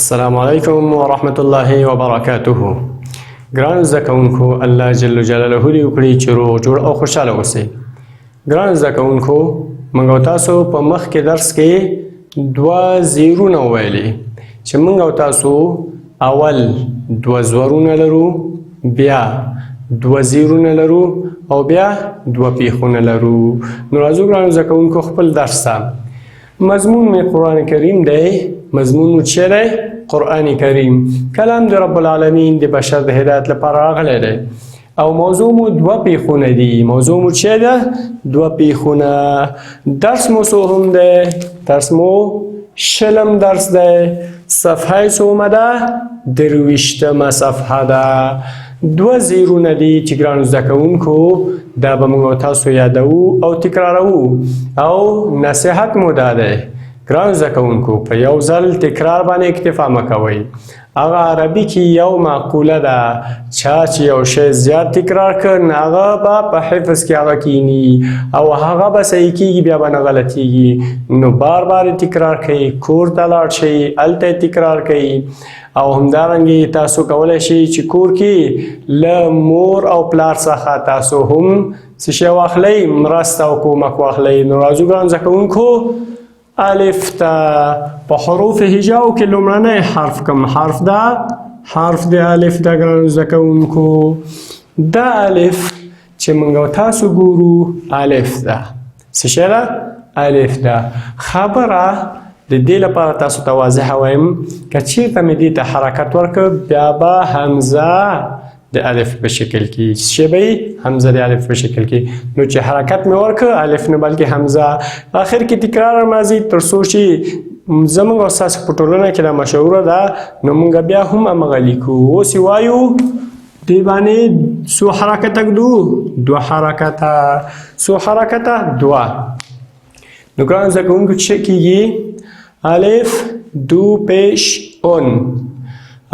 السلام علیکم ورحمت الله وبرکاته. ګران زده کوونکو، الله جل جلاله دې وکړي چې روغ جوړ او خوشحاله اوسئ. ګران زده کوونکو، موږ او تاسو په مخکې درس کې دوه زیرونه وویلي چې موږ او تاسو اول دوه زورونه لرو، بیا دوه زیرونه لرو او بیا دوه پیښونه لرو. نو راځو ګران زده کوونکو خپل درس ته. مضمون می قرآن کریم دی. مضمون مو چیه دی؟ قرآن کریم، کلام د رب العالمین د بشر د هدایت لپاره راغلی دی. او موضوع مو دوه پیښونه دي. موضوع مو چیه ده؟ دوه پیښونه. درس مو څو هم دی؟ درس مو شلم درس دی. صفحه څومه ده؟ 23مه صفحه ده. دوه زیرونه دي چې ګرانو زده کوونکو دا به موږ تاسو یادوو او تکراروو. او نصیحت مو دا دی ګرانو زده کوونکو، په یو ځل تکرار باندې اکتفا مه کوئ. هغه عربي کې یو معقوله ده، چا چې یو شی زیات تکرار کړ نو هغه به په حفظ کې هغه کینی او هغه به صحیح کیږي، بیا به نه غلطیږي. نو بار بار تکرار کوئ، کور ته لاړ شئ، هلته تکرار کوئ. او همدارنګه تاسو کولی شئ چې کور کې له مور او پلار څخه تاسو هم څه شی واخلئ، مرسته او کومک واخلئ. نو راځو ګران زده کوونکو، الف تا په حروف هجاو کې لومړنی حرف کوم حرف ده؟ حرف د الف ده ګران زده کوونکو. دا الف چې موږ تاسو ګورو الف ده. څه شی ده؟ الف ده. خبره د دې لپاره تاسو ته واضحه وایم، که چېرته مې دې ته حرکت ورکړ بیا به حمزه د الف په شکل کې شی به حمزه د الف په شکل کې. نو چې حرکت مې ورکړ الف نه بلکې حمزه. آخر کې تکرار راځي تر څو چې زموږ او ستاسو په ټولنه کې دا مشهوره ده. نو موږ بیا هم همغه لیکو. اوس یې وایو دې باندې څو حرکته ږدو؟ دوه حرکته. څو حرکته؟ دوه. نو ګران زده کوونکو څه کېږي؟ الف دو پیش اون.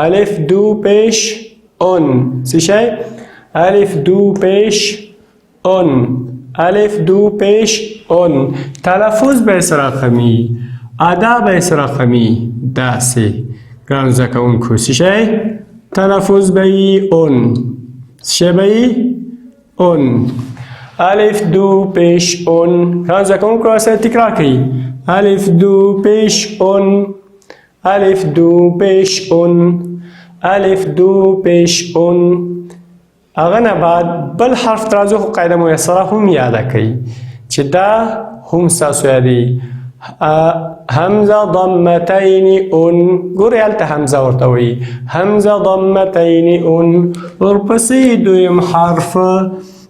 الف دو پیش اون. څه شی؟ الف دو پیش اون. الف دو پیش اون. تلفظ به سره خمی، ادا به سره خمی. داسې ګران زده کوونکو څه شی؟ تلفظ به اون. څه شی به اون. الف دو پیش اون. ګران زده کوونکو سره تکرار کړئ. الف دو پیش اون. الف دو پیش اون. الف دو پیش اون. هغه نه بعد بل حرف ترازو خو قاعده میسره هم یاده کړئ چې دا هم ستاسو یادي. همزه ضمتین اون. ګورئ هلته همزه ورته وایي. همزه ضمتین اون. ورپسې دویم حرف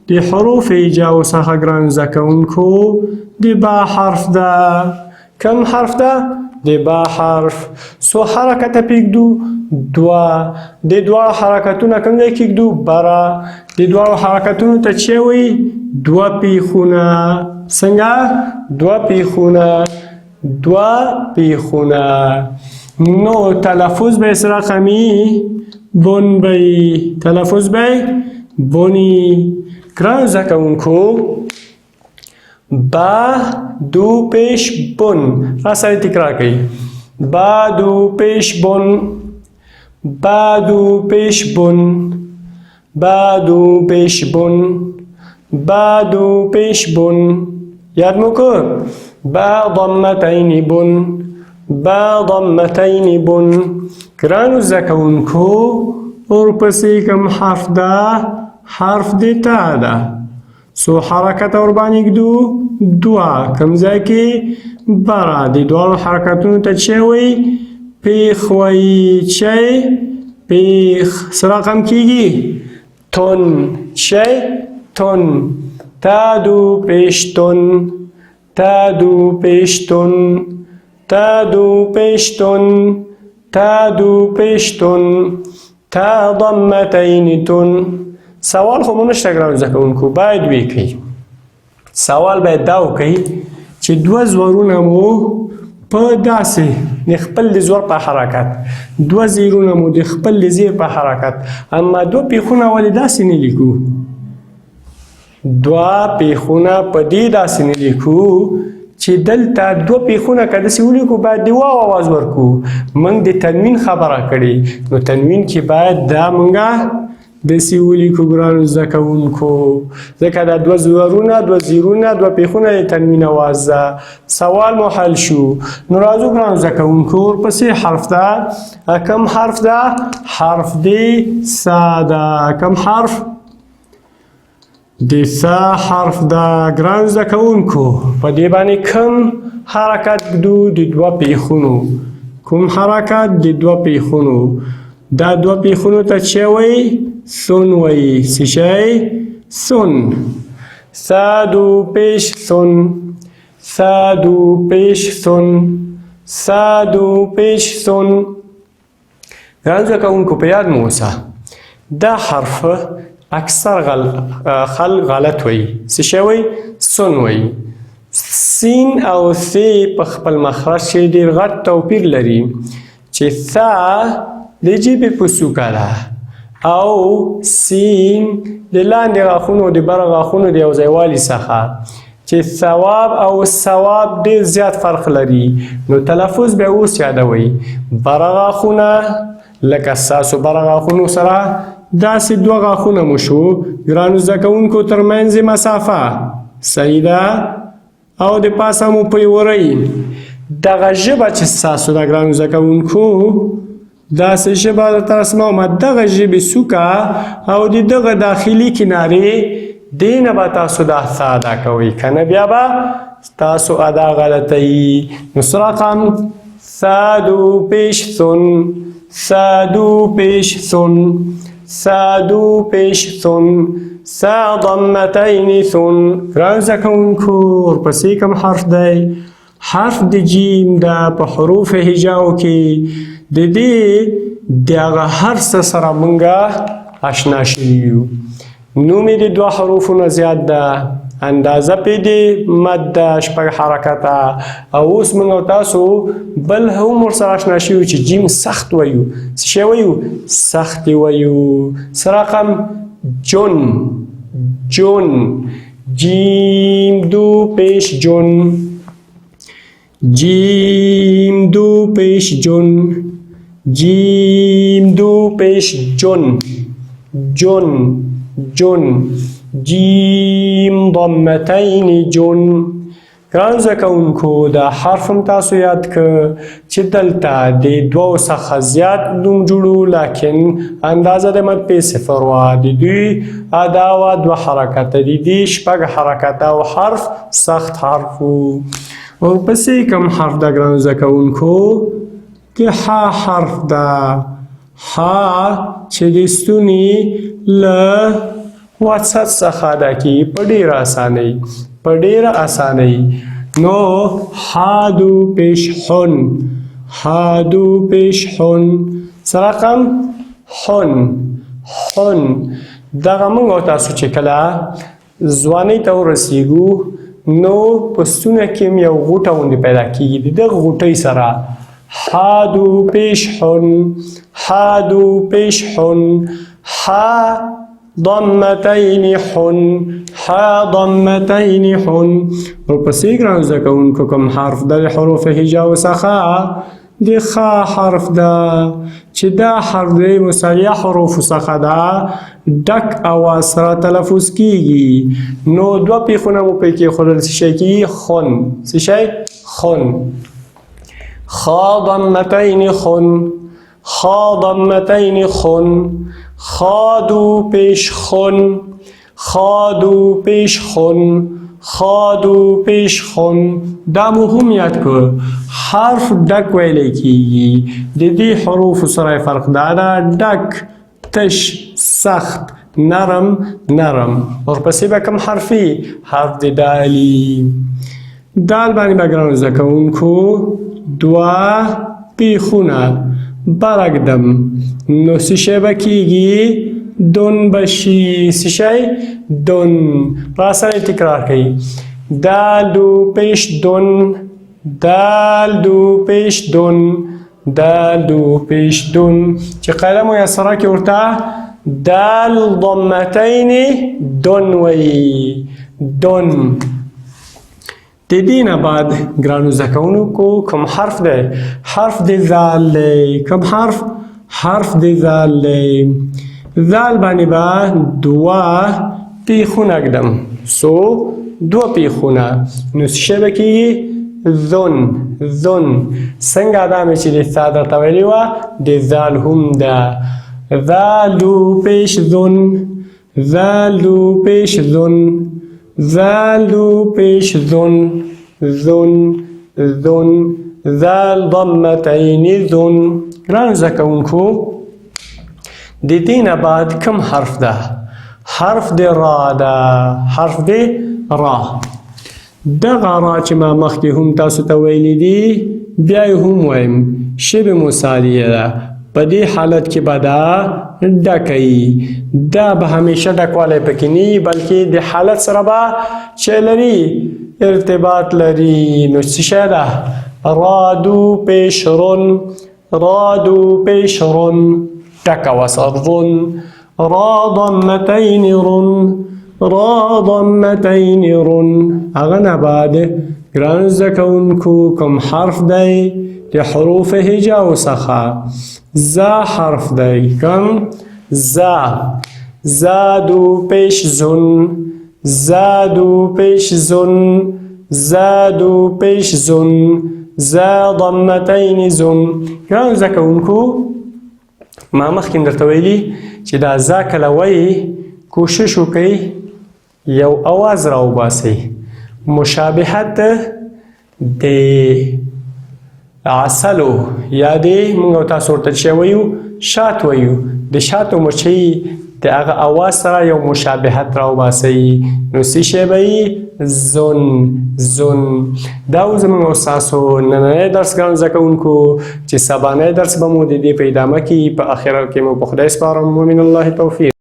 د حروف هجاو څخه ګران زده کوونکو د با حرف ده. کم حرف ده؟ د با حرف. څو حرکته پرېږدو؟ دوه. د دواړو حرکتونه کوم ځای کې ږدو؟ بره. د دواړو حرکتونو ته چې وایي؟ دوه پیښونه. څنګه؟ دوه پیښونه. دوه پیښونه. نو تلفظ به سره خمی بون بی. تلفظ به بونی. ګران زده کوونکو، با دو پیش بن. را سره تکرار کړئ. با دو پیش بن. با دو پیش بن. با دو پیش بن. با دو پیش بن. یاد مو کړ؟ با ضمتین بن. با ضمتین بن. ګرانو زده کوونکو ورپسې کوم حرف ده؟ حرف د تا ده. څو حرکت ورباندې ږدو؟ دوه. کوم ځای کې؟ بره. د دواړو حرکتونو ته چې وایي؟ پیښ وایي. چې پیښ. څه رقم کېږي؟ تون. چې تون. تا دو پیش تون. تا دو پیش تون. تا دو پیش تون. تا دو پیش تون. تا ضمتین تون. سوال خو مو نشته ګرانو زده کوونکو، باید ویې کوئ. سوال باید دا وکئ چې دوه زورونه مو په داسې د خپل د زور په حرکت، دوه زیرونه مو د خپل د زیر په حرکت، اما دوه پیښونه ولې داسې نه لیکو؟ دوه پیښونه په دې داسې نه لیکو چې دلته دوه پیښونه که داسې ولیکو باید د واو آواز ورکو. موږ د تنوین خبره کړې، نو تنوین کې باید دا موږ داسې ولیکو ګرانو زده کوونکو، ځکه دا دوه زورونه، دوه زیرونه، دوه پیښونه د تنوین آواز ده. سوال مو حل شو. نو راځو ګرانو زده کوونکو ورپسې حرف ده. کم حرف ده؟ حرف د سا ده. کم حرف؟ د سا حرف ده. ګرانو زده کوونکو په دې باندې کم حرکت ږدو؟ د دوه پیښونو. کوم حرکت؟ د دوه پیښونو. دا دوه پیښونو ته څه وایي؟ سون وایي. څه شی؟ سون. سادو پیش سون، سادو پیش سون، سادو پیش سون. ګرانو زده کوونکو په یاد مو اوسه دا حرف اکثر خلک غلط وایي. څه شی وایي؟ سون وایي. سین او سی په خپل مخرج کې ډېر غټ توپیر لري چې سا د ژبې په څوکه ده او سین د لاندې غاښونو د بره غاښونو د یو ځایوالي څخه، چې ثواب او ثواب ډېر زیات فرق لري. نو تلفظ به اوس یادوئ. بره غاښونه لکه ستاسو بره غاښونو سره داسې دوه غاښونه مو شو ګرانو زده کوونکو ترمنځ مسافه صحیح ده او د پاسه مو پیورئ. دغه ژبه چې ستاسو ده ګرانو زده کوونکو داسې ژبه درته رسموم. دغه ژبې څوکه او د دغه داخلي کنارې دې نه به تاسو دا ثا ادا کوئ، که نه بیا به تاسو ادا غلطوي. نو څه رقم؟ سادو پیش سون، سادو پیش سون، سادو پیش سون، سا ضمتین سون. ګرانو زده کوونکو ورپسې کوم حرف دی؟ حرف د جیم ده. په حروف هجاو کې د دې دغه هر څه سره موږ اشنا شوي یو. نوم یې د دوه حروفو نه زیات ده، اندازه پې د مد ده 6 حرکته. او اوس موږ او تاسو بل هم ورسره اشنا شوي چې جیم سخت وایو. څه شی وایو؟ سخت وایو. څه رقم؟ جون، جون. جیم دو پیش جون، جیم دو پیش جون، جیم دو پیش جون، جون، جون. جیم ضمتین جون. ګرانو زده کوونکو دا حرف هم تاسو یاد که چې دلته د دوو څخه زیات نوم جوړو، لیکن اندازه د مد پې 0 وه. د دوی ادا وه 2 حرکته، د دې 6 حرکته او حرف سخت حرف و. ورپسې کوم حرف ده ګرانو زده کوونکو؟ د ح حرف ده. ح چې د ستوني له وسط څخه ادا کېږي په ډېره اسانۍ، په ډېره اسانۍ. نو حادو پیش حن، حادو پیش حن. څه رقم؟ حن، حن. دغه موږ او تاسو چې کله ځوانۍ ته ورسېږو نو په ستونه کې هم یو غوټه غوندې پیدا کېږي. د دغه غوټۍ سره حادو پیش حن، حادو پیش حن، ح ضمتین حن، ح ضمتین حن. ورپسې ګرانو زده کوونکو کوم حرف ده؟ د حروف هجاو څخه د خ حرف ده چې دا حرف د مسیح حروفو څخه ده، ډک اواز سره تلفظ کیږي. نو دوه پیښونه مو پکې ایښودل. څه شی کیږي؟ خن. څه شی؟ خن. خا ضمتین خن، خا ضمتین خن، خادو پیش خن، خادو پیش خن، خادو پیش خن. دا مو هم یاد کړو. حرف ډک ویلی کیږي. د دې حروف سره فرق دا ده، ډک، تش، سخت، نرم، نرم. ورپسې به کوم حرفي؟ حرف د دالي. دال باندې به ګرانو زده کوونکو دوه پیښونه برږدم. نو څه شی به کیږي؟ دون بشي. څه شی؟ دون. را سره تکرار کوي. دال دو پیش دون، دال دو پیش دون، دال دو پیش دون. چې قلم و یا سره کې ورته دال ضمتین دون وی. دون. د دې نه بعد ګرانو زده کوونکو کوم حرف دی؟ حرف د ذال دی. کوم حرف؟ حرف د ذال دی. ذال باندې به دوه پیښونه ږدم. دوه پیښونه. نو څه شی به کېږي؟ ذن. څنګه دا مې چې د ثا درته ویلې وه د ذال هم ده. ذالو پیش ذن. ذالو پیش ذن. ذالو پیش ذن. ذن. ذال ضمتین ذن. ګرانو زده کوونکو د دې نه بعد کوم حرف ده؟ حرف د را ده. حرف د را. دغه را چې ما مخکې هم تاسو ته ویلي دي بیا یې هم وایم شبه مثالیه ده. په دې حالت کې به دا ډکه وي. دا به همیشه ډکوالی پکې نه وي بلکې د حالت سره به چې لري ارتباط لري. نو څه شی ده؟ رادو پیش رن. رادو پیش رن. ټکه وسط رن. را ضمتین رن. را ضمتین رن. هغه نه بعد ګرانو زده کوونکو کوم حرف دی د حروف هجاو څخه؟ زا حرف دی. کوم؟ زا. زادو پیش زن. زادو پیش زن. زادو پیش زن. زا ضمتین زن. ګرانو زده کوونکو ما مخکې درته ویلي چې دا زا کله وایي کوشش وکئ یو اواز راوباسئ. مشابهت د عسلو یا د موږ او تاسو ورته چې وایو شات وایو د شاتو مچۍ د هغه اواز سره یو مشابهت راوباسئ. نو څه شی به وي؟ ذن. دا و زموږ او ستاسو نننی درس ګرانو زده کوونکو چې سبانی درس به مو د دې په ادامه کې په اخره کې مو په خدای سپارم. ومن الله توفیق.